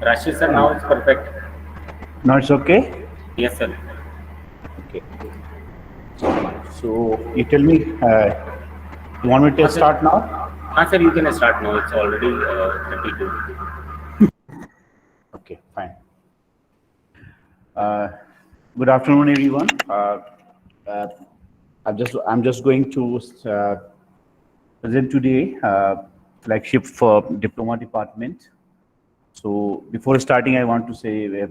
Rashid sir, now it's perfect. Now it's okay? Yes, sir. Okay. So you tell me, you want me to Sir. start now? Sir, you can start now. It's already 32. Okay, fine. Uh, Good afternoon, everyone. Uh, I'm just going to present today flagship for diploma department. So before starting, I want to say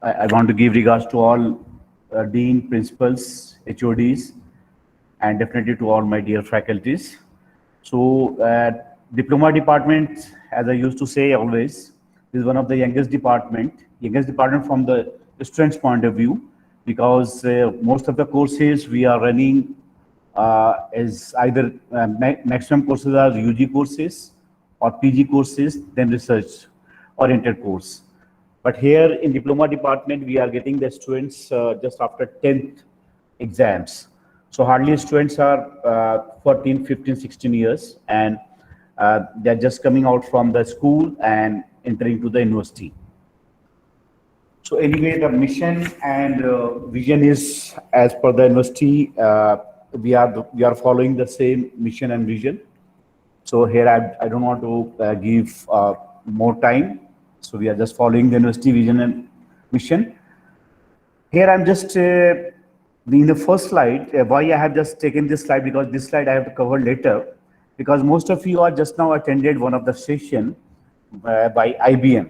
I want to give regards to all dean, principals, HODs, and definitely to all my dear faculties. So diploma department, as I used to say always, is one of the youngest department from the students' point of view, because most of the courses we are running is either maximum courses are UG courses or PG courses, then research oriented course. But here in diploma department, we are getting the students just after 10th exams. So hardly students are 14, 15, 16 years, and they're just coming out from the school and entering to the university. So anyway, the mission and vision is as per the university. We are following the same mission and vision. So here I don't want to give more time. So we are just following the university vision and mission. Here I'm just in the first slide. Why I have just taken this slide, because this slide I have to cover later, because most of you are just now attended one of the session by IBM.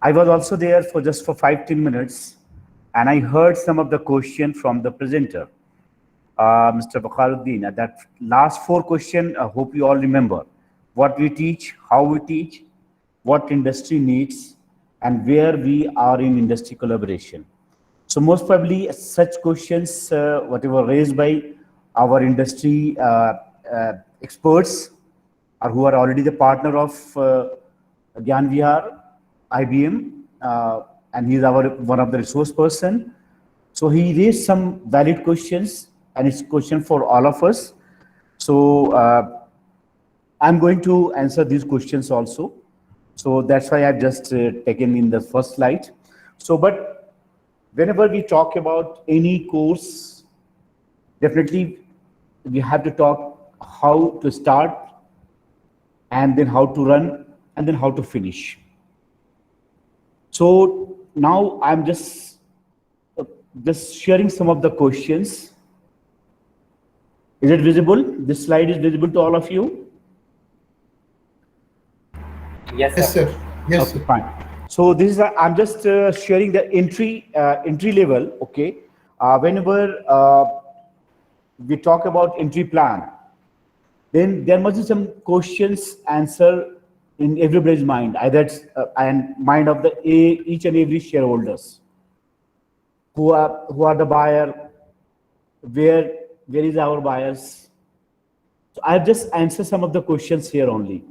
I was also there for just for 5-10 minutes, and I heard some of the question from the presenter, Mr. Bakharuddin. That last 4 questions, I hope you all remember. What we teach, how we teach, what industry needs, and where we are in industry collaboration. So most probably such questions, whatever raised by our industry experts, or who are already the partner of Gyan Vihar, IBM, and he is our one of the resource person. So he raised some valid questions, and it's question for all of us. So I'm going to answer these questions also. So that's why I've just taken in the first slide. So, but whenever we talk about any course, definitely we have to talk how to start, and then how to run, and then how to finish. So now I'm just sharing some of the questions. Is it visible? This slide is visible to all of you? Yes, Yes, sir. sir. Yes, Okay, sir. fine. So this is I'm just sharing the entry level. Okay, whenever we talk about entry plan, then there must be some questions answer in everybody's mind, either and mind of the each and every shareholders. Who are the buyer? Where is our buyers? So I've just answered some of the questions here only.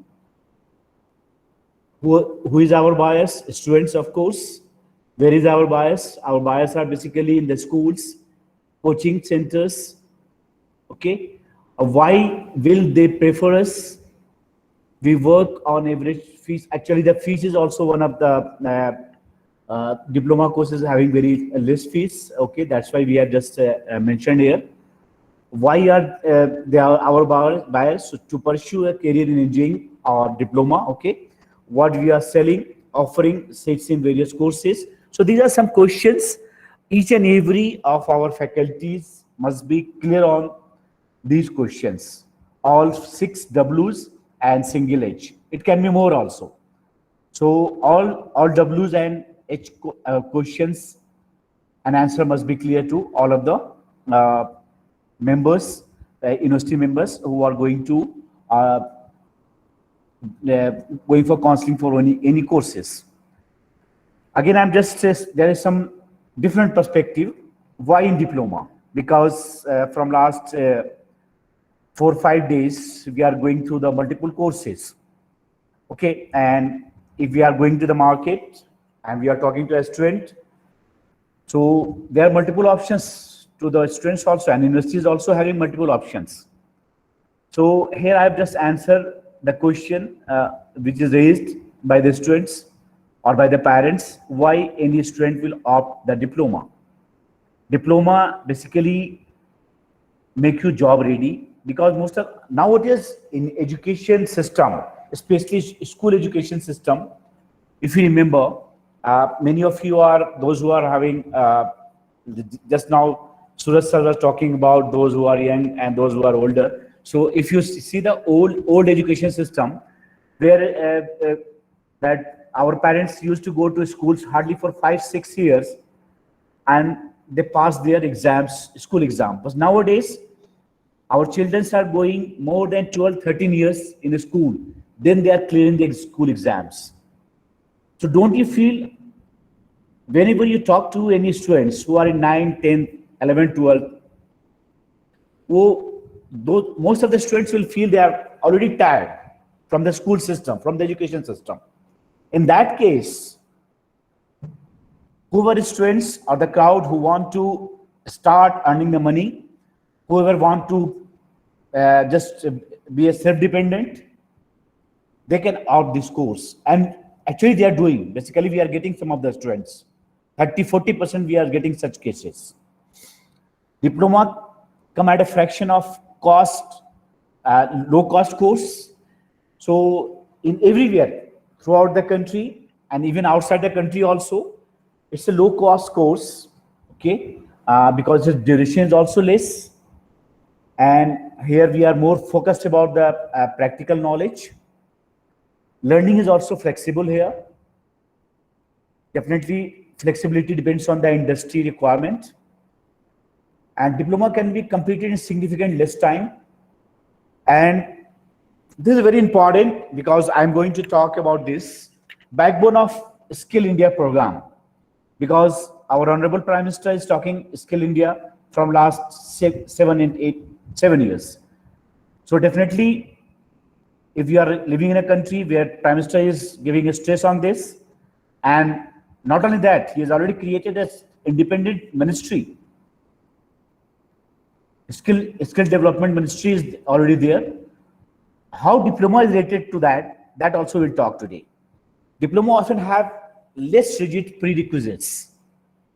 Who is our buyers? Students, of course. Where is our buyers? Our buyers are basically in the schools, coaching centers. Okay. Why will they prefer us? We work on average fees. Actually, the fees is also one of the diploma courses having very less fees. Okay, that's why we have just mentioned here. Why are they are our buyers? So to pursue a career in engineering or diploma. Okay, what we are selling, offering seats in various courses. So these are some questions. Each and every of our faculties must be clear on these questions. All 6 W's and single H. It can be more also. So all W's and H questions and answer must be clear to all of the members, university members who are going to going for counseling for any courses. Again, I'm just there is some different perspective. Why in diploma? Because from last 4 or 5 days we are going through the multiple courses. Okay, and if we are going to the market and we are talking to a student, so there are multiple options to the students also, and universities also having multiple options. So here I have just answered the question which is raised by the students or by the parents why any student will opt the diploma. Diploma basically make you job ready, because most of nowadays in education system, especially school education system, if you remember, many of you are those who are having just now Suraj sir was talking about those who are young and those who are older. So if you see the old education system, where that our parents used to go to schools hardly for 5 6 years, and they pass their exams, school exam. But nowadays, our children are going more than 12 13 years in the school, then they are clearing the school exams. So don't you feel, whenever you talk to any students who are in 9 10 11 12, who those, most of the students will feel they are already tired from the school system, from the education system. In that case, whoever students or the crowd who want to start earning the money, whoever want to just be a self-dependent, they can opt this course. And actually they are doing, basically we are getting some of the students, 30-40% we are getting such cases. Diploma come at a fraction of cost, low cost course. So in everywhere throughout the country and even outside the country also, it's a low cost course, okay, because the duration is also less. And here we are more focused about the practical knowledge. Learning is also flexible here. Definitely flexibility depends on the industry requirement. And diploma can be completed in significant less time. And this is very important because I'm going to talk about this backbone of Skill India program, because our Honorable Prime Minister is talking Skill India from last 7 years. So definitely, if you are living in a country where Prime Minister is giving a stress on this, and not only that, he has already created an independent ministry. Skill development ministry is already there. How diploma is related to that, that also we'll talk today. Diploma often have less rigid prerequisites,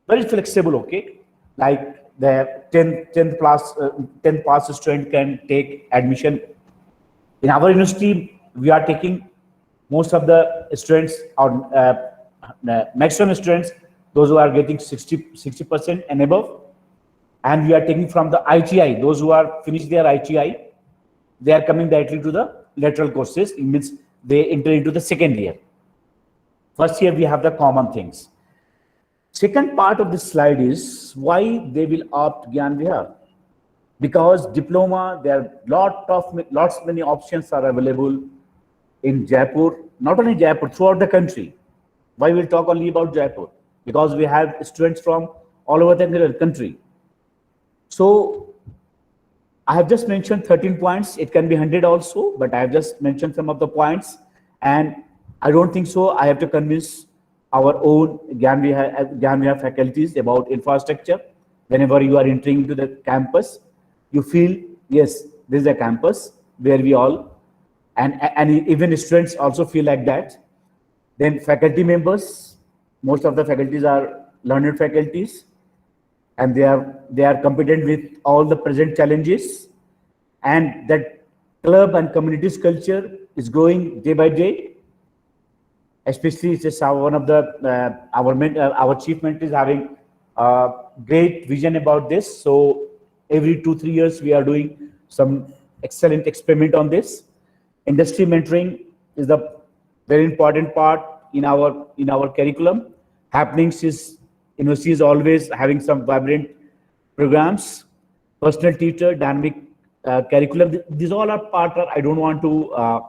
very flexible, okay? Like the 10th pass student can take admission. In our university, we are taking most of the students, or maximum students, those who are getting 60% and above. And we are taking from the ITI, those who are finished their ITI, they are coming directly to the lateral courses. It means they enter into the second year. First year, we have the common things. Second part of this slide is why they will opt Gyan Vihar. Because diploma, there are lots many options are available in Jaipur, not only Jaipur, throughout the country. Why we'll talk only about Jaipur? Because we have students from all over the country. So I have just mentioned 13 points. It can be 100 also, but I have just mentioned some of the points. And I don't think so I have to convince our own Gyan Vihar faculties about infrastructure. Whenever you are entering into the campus, you feel, yes, this is a campus where we all, and even students also feel like that. Then faculty members, most of the faculties are learned faculties, and they are competent with all the present challenges, and that club and communities culture is growing day by day. Especially, it's just one of the our chief mentor is having great vision about this. So every 2-3 years we are doing some excellent experiment on this. Industry mentoring is the very important part in our curriculum. Happenings is university is always having some vibrant programs, personal teacher, dynamic curriculum. These all are part of, I don't want to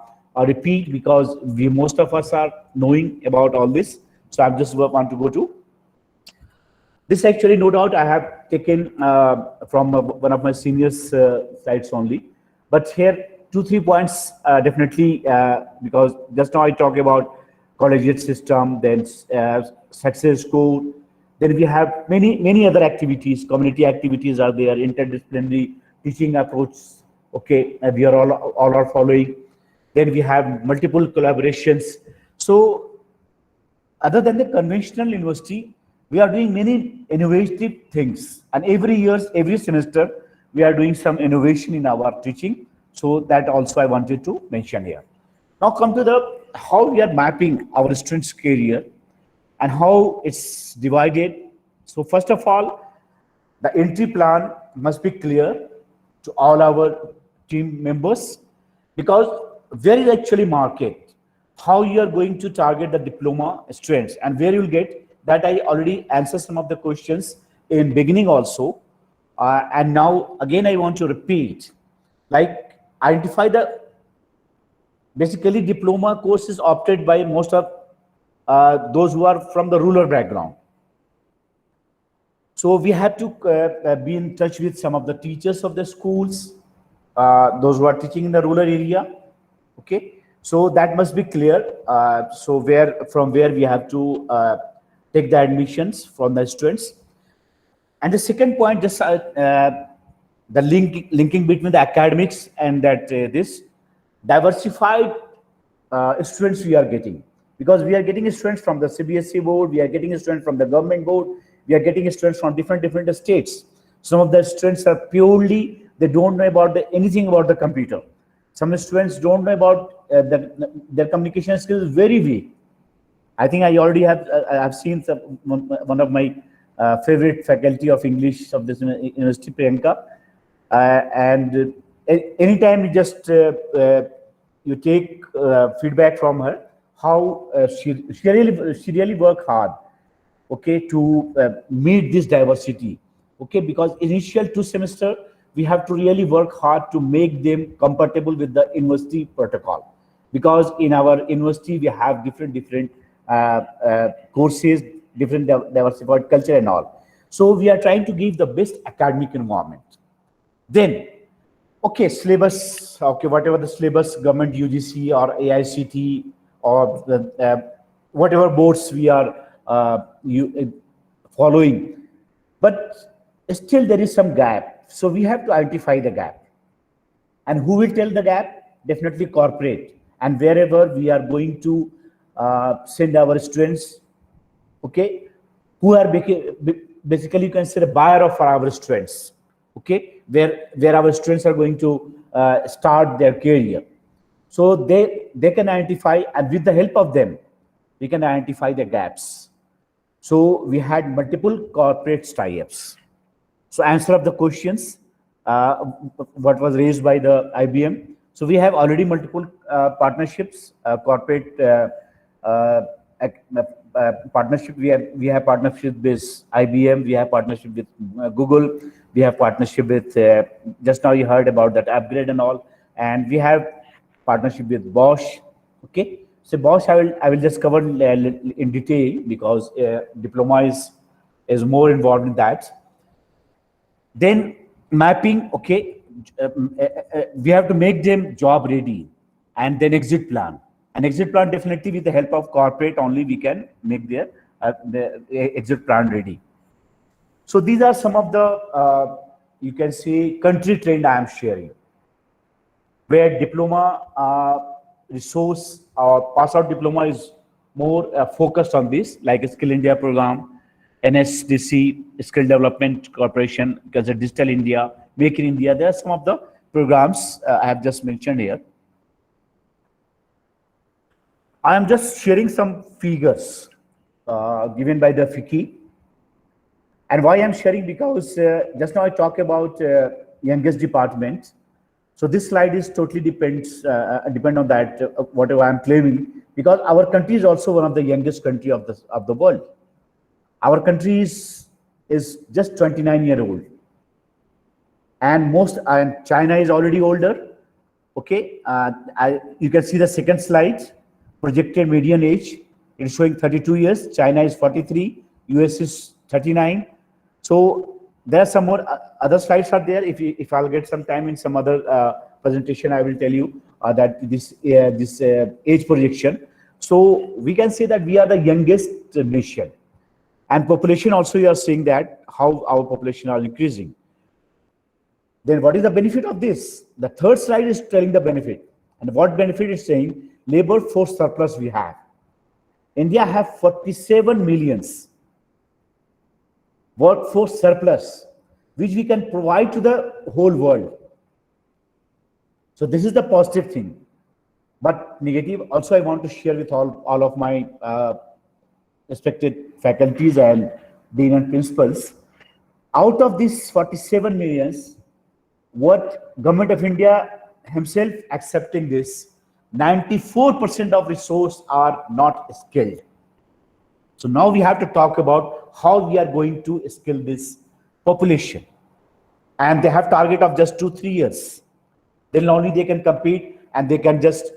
repeat because most of us are knowing about all this. So I just want to go to this. Actually, no doubt I have taken from one of my seniors' slides only. But here, 2-3 points definitely, because just now I talked about collegiate system, then success score. Then we have many other activities, community activities are there, interdisciplinary teaching approach. Okay, we are all are following. Then we have multiple collaborations. So other than the conventional university, we are doing many innovative things. And every year, every semester, we are doing some innovation in our teaching. So that also I wanted to mention here. Now come to the how we are mapping our students' career and how it's divided. So first of all, the entry plan must be clear to all our team members, because where is actually market, how you are going to target the diploma students and where you'll get that. I already answered some of the questions in beginning also. And now again, I want to repeat, like identify the basically diploma course is opted by most of those who are from the rural background. So we have to be in touch with some of the teachers of the schools, those who are teaching in the rural area. Okay, so that must be clear. So from where we have to take the admissions from the students. And the second point, just the linking between the academics and that this diversified students we are getting, because we are getting students from the CBSE board, we are getting students from the government board, we are getting students from different states. Some of the students are purely, they don't know about anything about the computer. Some students don't know about their communication skills very weak. I think I already have seen one of my favorite faculty of English of this university, Priyanka, and anytime you just you take feedback from her, how she really work hard, okay, to meet this diversity, okay, because initial 2 semester we have to really work hard to make them compatible with the university protocol, because in our university we have different courses, different diversified culture and all. So we are trying to give the best academic environment. Then, okay, syllabus, okay, whatever the syllabus, government UGC or AICT or whatever boards we are following, but still there is some gap. So we have to identify the gap. And who will tell the gap? Definitely corporate. And wherever we are going to send our students, okay, who are basically you can say the buyer of our students, okay, where our students are going to start their career. So they can identify, and with the help of them, we can identify the gaps. So we had multiple corporate tie-ups. So answer of the questions, what was raised by the IBM. So we have already multiple partnerships, corporate partnership. We have partnership with IBM. We have partnership with Google. We have partnership with just now you heard about that upgrade and all, and we have partnership with Bosch. Okay, so Bosch I will just cover in detail, because diploma is more involved in that. Then mapping, okay, we have to make them job ready, and then exit plan. An exit plan, definitely with the help of corporate only we can make their the exit plan ready. So these are some of the you can say country trend I am sharing, where diploma resource or pass out diploma is more focused on this, like a Skill India program, NSDC, Skill Development Corporation, because of Digital India, Make in India. There are some of the programs I have just mentioned here. I am just sharing some figures given by the FICCI. And why I'm sharing, because just now I talk about youngest department. So this slide is totally depend on that, whatever I'm claiming, because our country is also one of the youngest country of the world. Our country is just 29-year-old, and China is already older. Okay, you can see the second slide, projected median age. It's showing 32 years. China is 43. US is 39. So there are some more other slides are there. If I'll get some time in some other presentation, I will tell you that this age projection. So we can say that we are the youngest nation, and population also you are seeing that how our population are increasing. Then what is the benefit of this? The third slide is telling the benefit, and what benefit is saying labor force surplus we have. India have 47 millions workforce surplus, which we can provide to the whole world. So this is the positive thing. But negative, also I want to share with all of my respected faculties and dean and principals. Out of these 47 millions, what Government of India himself accepting this, 94% of resource are not skilled. So now we have to talk about how we are going to skill this population. And they have target of just 2-3 years. Then only they can compete, and they can just,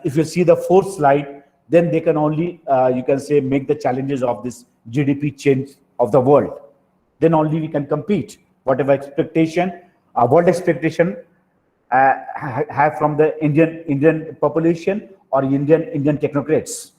if you see the fourth slide, then they can only, you can say, make the challenges of this GDP change of the world. Then only we can compete. Whatever expectation, world expectation have from the Indian population or Indian technocrats.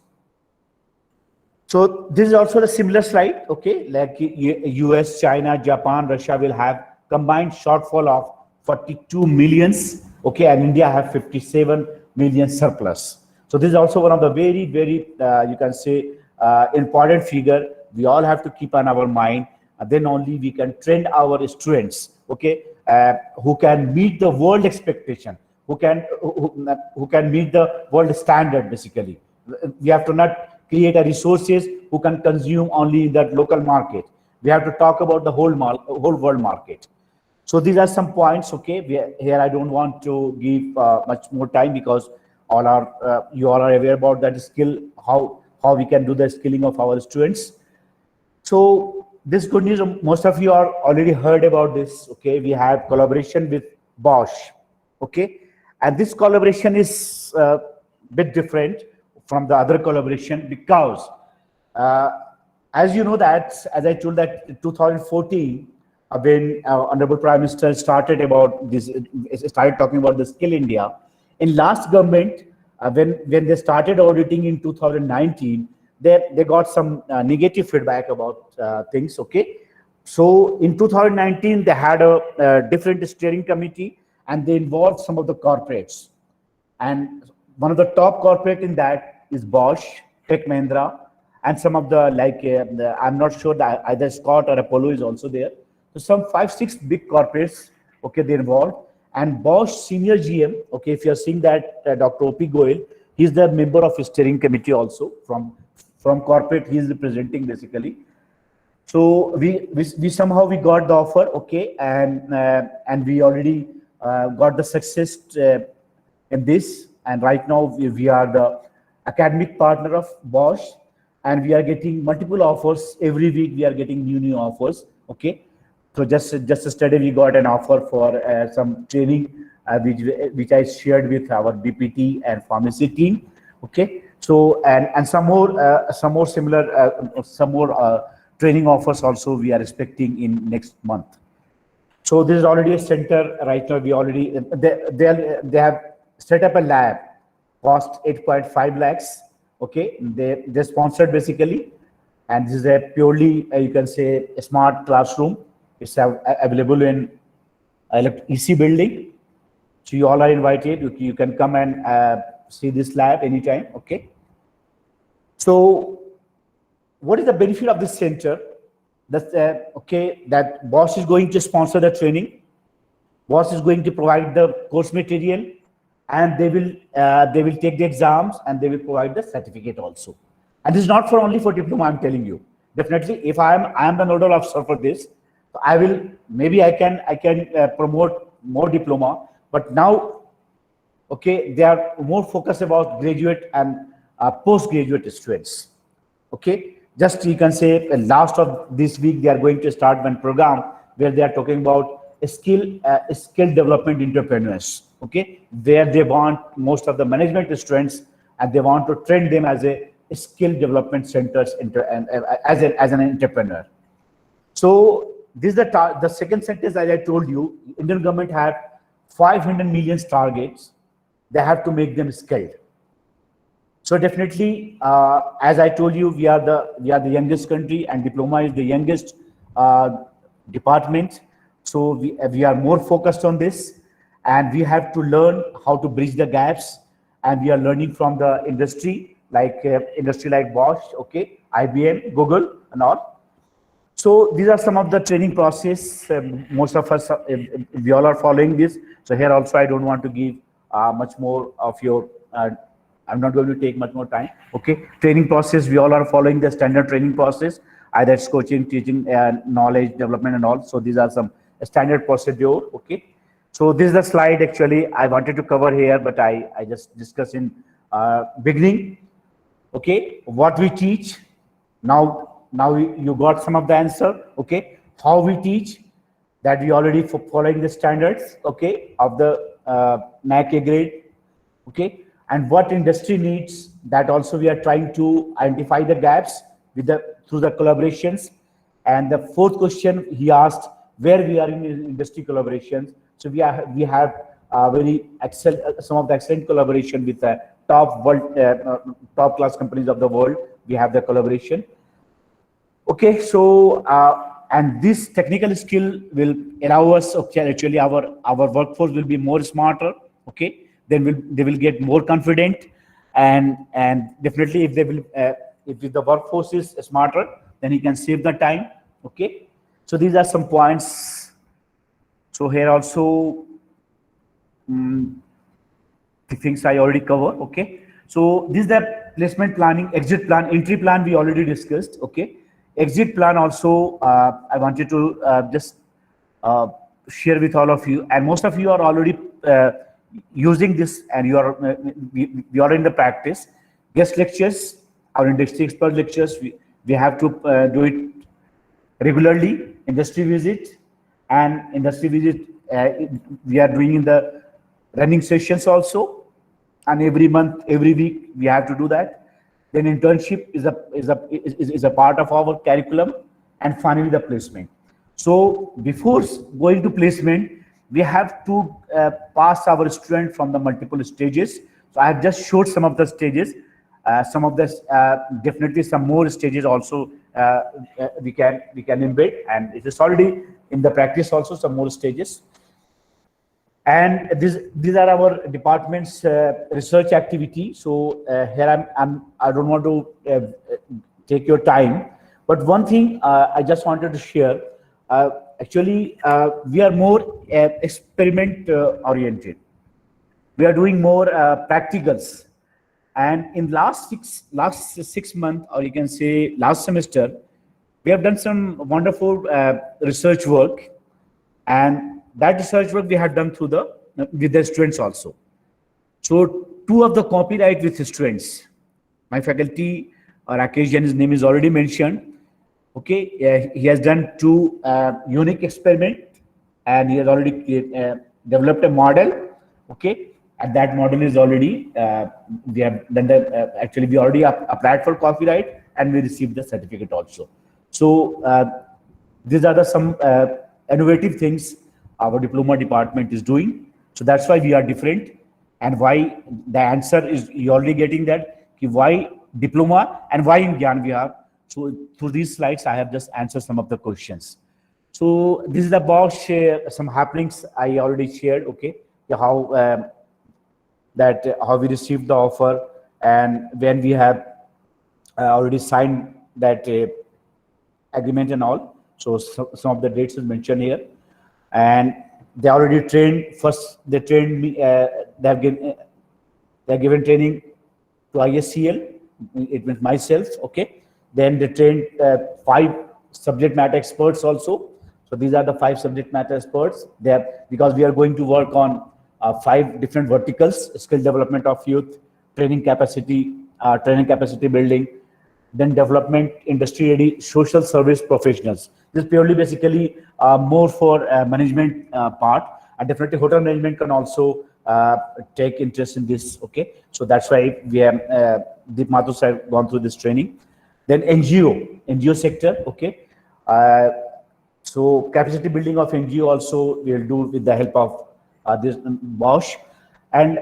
So this is also a similar slide, okay? Like US, China, Japan, Russia will have combined shortfall of 42 millions, okay? And India have 57 million surplus. So this is also one of the very, you can say, important figure we all have to keep on our mind. Then only we can train our students, okay? Who can meet the world expectation, who can meet the world standard, basically. We have to not create a resources who can consume only in that local market. We have to talk about the whole world market. So these are some points, okay? Here I don't want to give much more time, because you all are aware about that skill, how we can do the skilling of our students. So this good news, most of you are already heard about this, okay? We have collaboration with Bosch, okay? And this collaboration is a bit different from the other collaboration, because as you know that, as I told that in 2014, when Honorable Prime Minister started talking about the Skill India, in last government, when they started auditing in 2019, they got some negative feedback about things, okay? So in 2019, they had a different steering committee, and they involved some of the corporates. And one of the top corporate in that is Bosch, Tech Mahindra, and some of the, I'm not sure that either Scott or Apollo is also there. So some 5-6 big corporates, okay, they're involved. And Bosch senior GM, okay, if you're seeing that, Dr. O.P. Goyal, he's the member of steering committee also from corporate. He's representing, basically. So we somehow we got the offer, okay, and we already got the success in this. And right now we are the academic partner of Bosch, and we are getting multiple offers every week. We are getting new offers, okay? So just yesterday we got an offer for some training which I shared with our BPT and pharmacy team, okay? So and some more similar training offers also we are expecting in next month. So this is already a center right now. We already they have set up a lab, cost 8.5 lakhs, okay? They sponsored, basically, and this is a purely you can say a smart classroom. It's available in EC building. So you all are invited. You can come and see this lab anytime, okay? So what is the benefit of this center? That's okay, that Bosch is going to sponsor the training. Bosch is going to provide the course material, and they will take the exams, and they will provide the certificate also. And this is not only for diploma, I'm telling you. Definitely, if I am the nodal officer for this, I will, maybe I can promote more diploma. But now, okay, they are more focused about graduate and postgraduate students, okay? Just you can say last of this week they are going to start one program where they are talking about skill development entrepreneurs, okay? Where they want most of the management students, and they want to train them as a skill development centers as an entrepreneur. So this is the second sentence, as I told you. Indian government have 500 million targets. They have to make them skilled. So definitely, as I told you, we are the youngest country, and diploma is the youngest department. So we are more focused on this, and we have to learn how to bridge the gaps, and we are learning from the industry like industry like Bosch, okay, IBM, Google, and all. So these are some of the training process. Most of us, we all are following this. So here also, I don't want to give much more of your. I'm not going to take much more time. Okay, training process. We all are following the standard training process. Either it's coaching, teaching, knowledge development, and all. So these are some standard procedure. Okay. So this is the slide actually I wanted to cover here, but I just discussed in beginning. Okay, what we teach now you got some of the answer. Okay, how we teach, that we already following the standards, okay, of the NAAC A grade. Okay, and what industry needs, that also we are trying to identify the gaps with the through the collaborations. And the fourth question he asked, where we are in industry collaborations. So we have very some of the excellent collaboration with the top class companies of the world. We have the collaboration. Okay, so and this technical skill will allow us, okay, actually our workforce will be more smarter. Okay, then they will get more confident, and definitely if they will if the workforce is smarter, then he can save the time. Okay, so these are some points. So here also the things I already covered. Okay, so this is the placement planning, exit plan, entry plan we already discussed. Okay, exit plan also I wanted to just share with all of you, and most of you are already using this, and you are we are in the practice. Guest lectures, our industry expert lectures, we have to do it regularly. Industry visit, and industry visit we are doing in the running sessions also, and every month, every week we have to do that. Then internship is a part of our curriculum, and finally the placement. So before going to placement, we have to pass our student from the multiple stages. So I have just showed some of the stages. Some of this definitely some more stages also we can embed, and it is already in the practice also some more stages. And these are our department's research activity. So here I don't want to take your time, but one thing I just wanted to share. Actually, we are more experiment oriented. We are doing more practicals, and in last six months, or you can say last semester, we have done some wonderful research work, and that research work we have done through with the students also. So two of the copyright with the students. My faculty, Rakesh Jain, his name is already mentioned. Okay, he has done two unique experiment, and he has already developed a model. Okay, and that model is already we have done the actually we already applied for copyright, and we received the certificate also. So these are the some innovative things our diploma department is doing. So that's why we are different, and why the answer is you already getting that. Why diploma and why in Gyan Vihar? So through these slides, I have just answered some of the questions. So this is about some happenings I already shared. Okay, how how we received the offer, and when we have already signed that agreement and all. So some of the dates is mentioned here, and they already trained. First, they trained me. They have given training to ISCL. It means myself. Okay. Then they trained 5 subject matter experts also. So these are the 5 subject matter experts. Because we are going to work on 5 different verticals: skill development of youth, training capacity building, then development, industry ready, social service professionals. This is purely basically more for management part, and definitely hotel management can also take interest in this. Okay, so that's why we have Deep Mathur have gone through this training. Then NGO sector. Okay, so capacity building of NGO also we will do with the help of this Bosch. And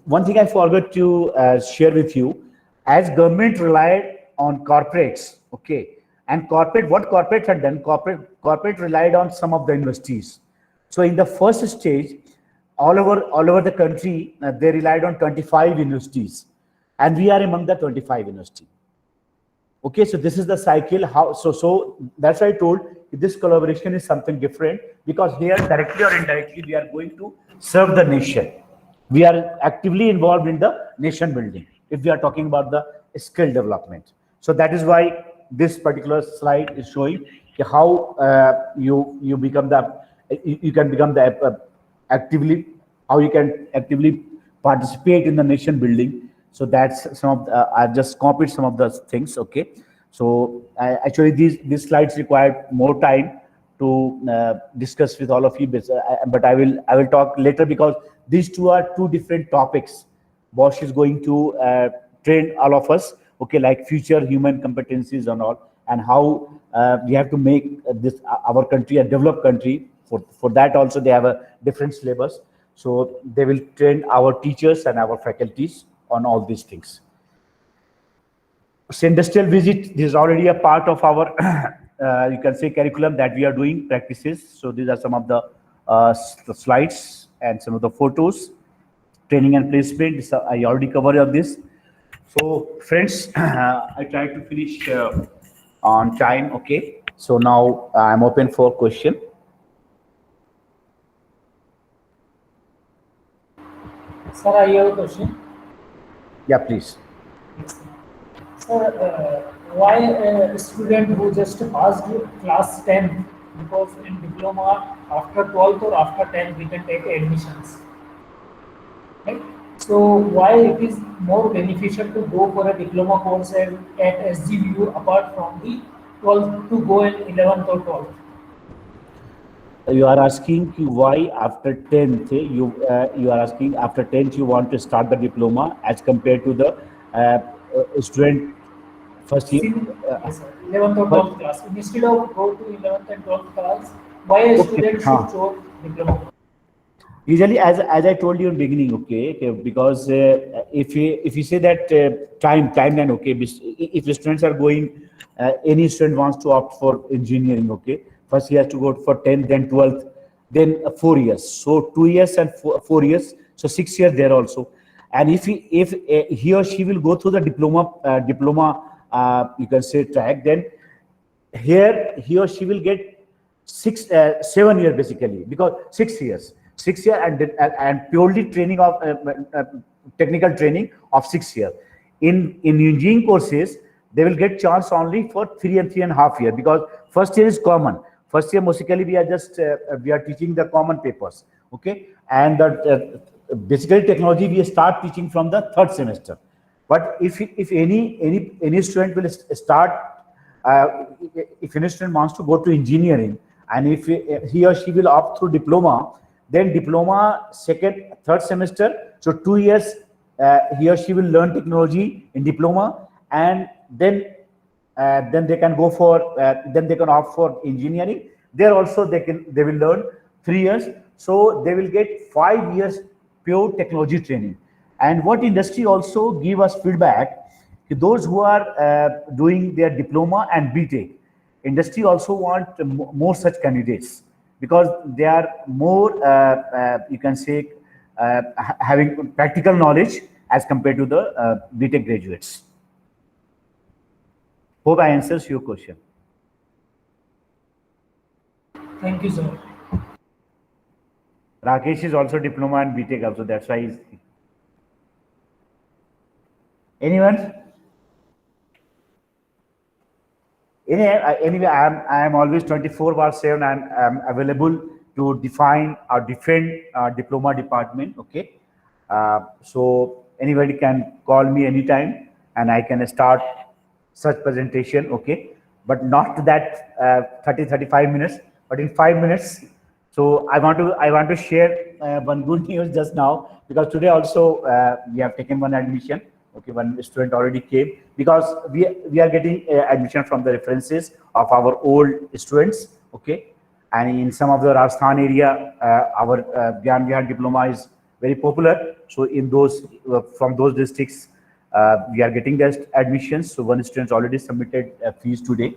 one thing I forgot to share with you, as government relied on corporates. Okay, and what corporates had done, corporate relied on some of the universities. So in the first stage, all over the country, they relied on 25 universities. and we are among the 25 university. Okay, so this is the cycle. How so that's why I told this collaboration is something different, because here directly or indirectly we are going to serve the nation. We are actively involved in the nation building if we are talking about the skill development. So that is why this particular slide is showing how you become the you can become the actively, how you can actively participate in the nation building. So that's some of the, I've just copied some of the things. Okay, so actually these slides require more time to discuss with all of you, but I will talk later, because these two are two different topics. Bosch is going to train all of us, okay, like future human competencies and all, and how we have to make this our country a developed country. For that also they have a different syllabus. So they will train our teachers and our faculties on all these things. So industrial visit, this is already a part of our you can say curriculum that we are doing practices. So these are some of the slides and some of the photos. Training and placement, this, I already covered of this. So friends, I tried to finish on time. Okay, so now I'm open for question. Sir, I have a question. Yeah, please. Sir, why a student who just passed class 10, because in diploma after 12th or after 10 we can take admissions, right? So why it is more beneficial to go for a diploma course at SGVU apart from the 12th to go in 11th or 12th? You are asking why after 10th you are asking after 10th you want to start the diploma as compared to the student first year. Yes, sir. 11th or 12th class. Instead of go to 11th and 12th class, why a Okay, student should choose diploma? Usually, as I told you in beginning, okay, because if you say that timeline, okay, if the students are going, any student wants to opt for engineering, okay, first he has to go for 10th, then 12th, then 4 years. So 2 years and 4 years, so 6 years there also. And if he or she will go through the diploma, you can say track, then here he or she will get 7 years basically, because 6 years, 6 years, and purely training of technical training of 6 years. In engineering courses, they will get chance only for 3 and 3.5 years, because first year is common. First year basically we are just we are teaching the common papers, okay, and the basically technology we start teaching from the third semester. But if any student will start, if any student wants to go to engineering, and if he or she will opt through diploma, then diploma second, third semester, so 2 years, he or she will learn technology in diploma, and then they can go for then they can opt for engineering. There also they will learn 3 years, so they will get 5 years pure technology training. And what industry also give us feedback, those who are doing their diploma and BTech, industry also want more such candidates, because they are more you can say having practical knowledge as compared to the BTech graduates. Hope I answers your question. Thank you, sir. Rakesh is also diploma and BTech also, that's why he's... Anyone? Anyway, I am always 24/7 and I'm available to define or defend our diploma department. Okay, so anybody can call me anytime, and I can start such presentation. Okay, but not that 30-35 minutes, but in 5 minutes. So I want to share one good news just now, because today also we have taken one admission. Okay, one student already came, because we are getting admission from the references of our old students. Okay, and in some of the Rajasthan area, our Gyan Vihar diploma is very popular. So in those from those districts, we are getting the admissions. So one student already submitted fees today.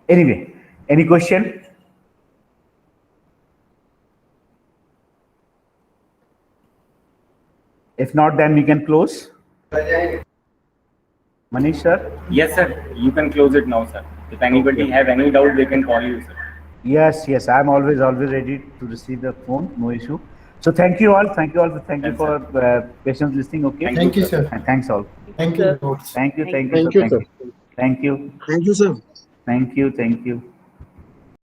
Anyway, any question? If not, then we can close. Manish sir? Yes, sir. You can close it now, sir. If anybody have any doubt, they can call you, sir. Yes, yes, I'm always ready to receive the phone, no issue. So thank you all, thank you Yes, for patience listening, okay? Thank you, sir. And thanks all. Thank you. Thank you, Thank you, sir. sir. Thank you. Thank you, sir. Thank you.